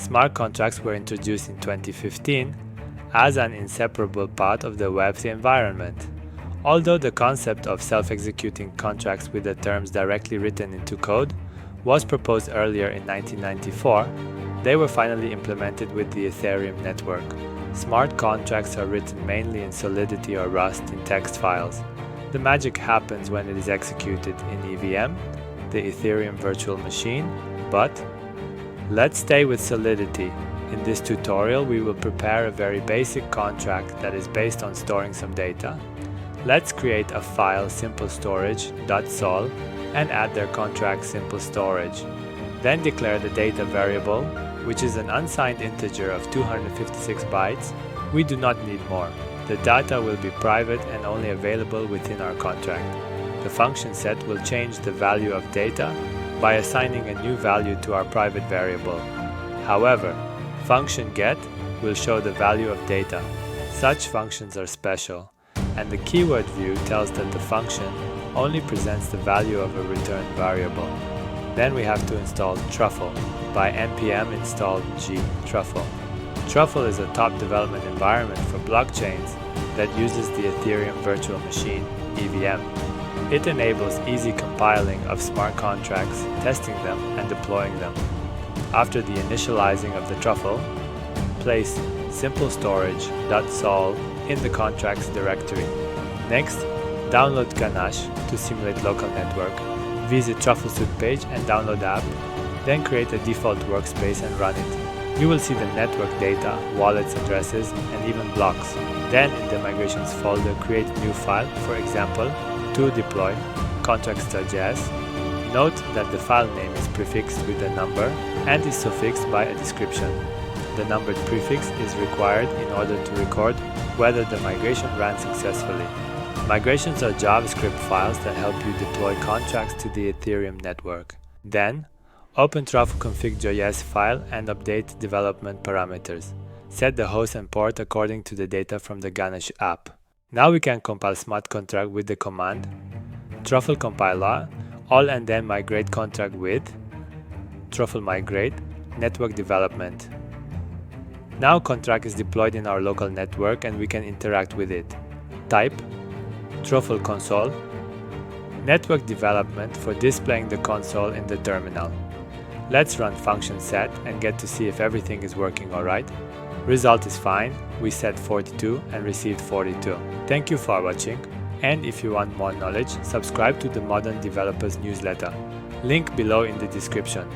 Smart contracts were introduced in 2015 as an inseparable part of the web3 environment. Although the concept of self-executing contracts with the terms directly written into code was proposed earlier in 1994, they were finally implemented with the Ethereum network. Smart contracts are written mainly in Solidity or Rust in text files. The magic happens when it is executed in EVM, the Ethereum virtual machine, but let's stay with Solidity. In this tutorial, we will prepare a very basic contract that is based on storing some data. Let's create a file simplestorage.sol and add their contract simple storage. Then declare the data variable, which is an unsigned integer of 256 bytes. We do not need more. The data will be private and only available within our contract. The function set will change the value of data by assigning a new value to our private variable. However, function get will show the value of data. Such functions are special, and the keyword view tells that the function only presents the value of a returned variable. Then we have to install Truffle by npm install g Truffle. Truffle is a top development environment for blockchains that uses the Ethereum virtual machine, EVM. It enables easy compiling of smart contracts, testing them, and deploying them. After the initializing of the Truffle, place simplestorage.sol in the contracts directory. Next, download Ganache to simulate local network. Visit Truffle suite page and download the app. Then create a default workspace and run it. You will see the network data, wallets, addresses, and even blocks. Then in the migrations folder, create a new file, for example, to deploy contracts.js. Note that the file name is prefixed with a number and is suffixed by a description. The numbered prefix is required in order to record whether the migration ran successfully. Migrations are JavaScript files that help you deploy contracts to the Ethereum network. Then, open Truffle config.js file and update development parameters. Set the host and port according to the data from the Ganache app. Now we can compile smart contract with the command truffle compiler all and then migrate contract with truffle migrate network development. Now contract is deployed in our local network and we can interact with it. Type Truffle console network development for displaying the console in the terminal. Let's run function set and get to see if everything is working alright. Result is fine, we set 42 and received 42. Thank you for watching, and if you want more knowledge, subscribe to the Modern Developers newsletter. Link below in the description.